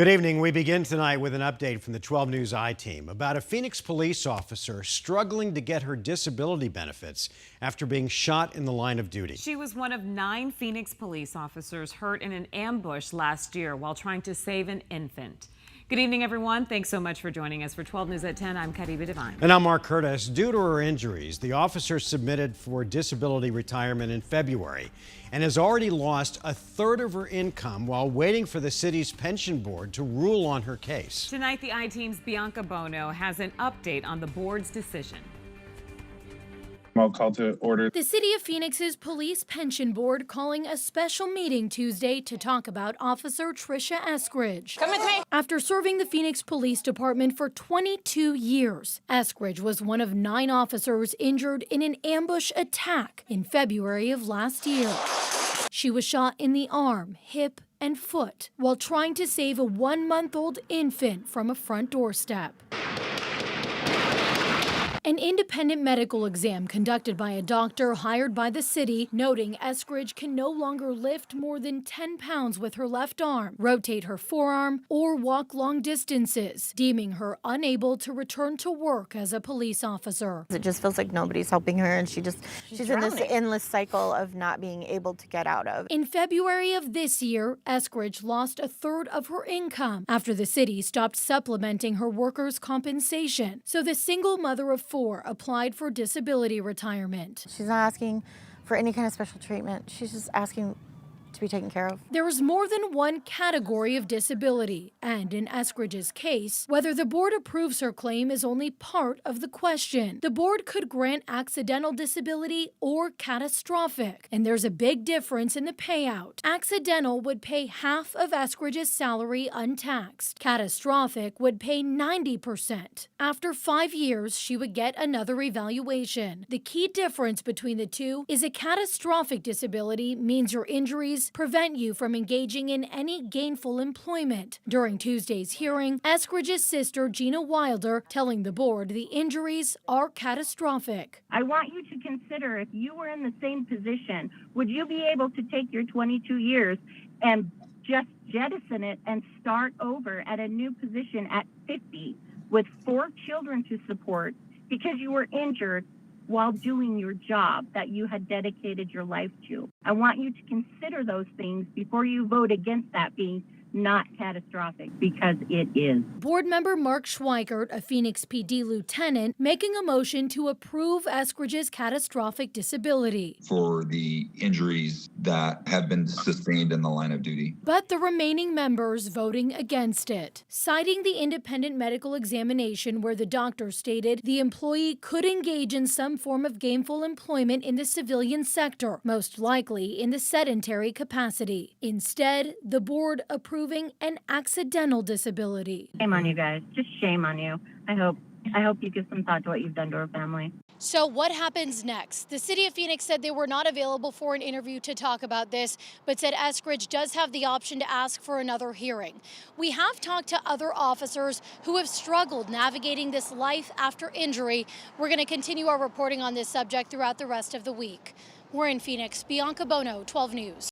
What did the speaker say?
Good evening. We begin tonight with an update from the 12 News I-Team about a Phoenix police officer struggling to get her disability benefits after being shot in the line of duty. She was one of 9 Phoenix police officers hurt in an ambush last year while trying to save an infant. Good evening, everyone. Thanks so much for joining us for 12 News at 10. I'm Kadiba Devine. And I'm Mark Curtis. Due to her injuries, the officer submitted for disability retirement in February and has already lost a third of her income while waiting for the city's pension board to rule on her case. Tonight, the I-Team's Bianca Bono has an update on the board's decision. I'll call to order. The City of Phoenix's Police Pension Board calling a special meeting Tuesday to talk about Officer Trisha Eskridge. Come with me. After serving the Phoenix Police Department for 22 years, Eskridge was one of 9 officers injured in an ambush attack in February of last year. She was shot in the arm, hip, and foot while trying to save a 1-month-old infant from a front doorstep. An independent medical exam conducted by a doctor hired by the city, noting Eskridge can no longer lift more than 10 pounds with her left arm, rotate her forearm, or walk long distances, deeming her unable to return to work as a police officer. It just feels like nobody's helping her, and she's in this endless cycle of not being able to get out of. In February of this year, Eskridge lost a third of her income after the city stopped supplementing her workers' compensation. So the single mother of 4 applied for disability retirement. She's not asking for any kind of special treatment. She's just asking to be taken care of. There is more than one category of disability, and in Eskridge's case, whether the board approves her claim is only part of the question. The board could grant accidental disability or catastrophic, and there's a big difference in the payout. Accidental would pay half of Eskridge's salary untaxed. Catastrophic would pay 90%. After 5 years, she would get another evaluation. The key difference between the two is a catastrophic disability means your injuries prevent you from engaging in any gainful employment. During Tuesday's hearing, Eskridge's sister, Gina Wilder, telling the board the injuries are catastrophic. I want you to consider if you were in the same position, would you be able to take your 22 years and just jettison it and start over at a new position at 50 with 4 children to support because you were injured while doing your job that you had dedicated your life to? I want you to consider those things before you vote against that being not catastrophic, because it is. Board member Mark Schweikert, a Phoenix PD lieutenant, making a motion to approve Eskridge's catastrophic disability for the injuries that have been sustained in the line of duty. But the remaining members voting against it, citing the independent medical examination where the doctor stated the employee could engage in some form of gainful employment in the civilian sector, most likely in the sedentary capacity. Instead, the board approving an accidental disability. Shame on you guys. Just shame on you. I hope you give some thought to what you've done to her family. So what happens next? The city of Phoenix said they were not available for an interview to talk about this, but said Eskridge does have the option to ask for another hearing. We have talked to other officers who have struggled navigating this life after injury. We're going to continue our reporting on this subject throughout the rest of the week. We're in Phoenix. Bianca Bono, 12 News.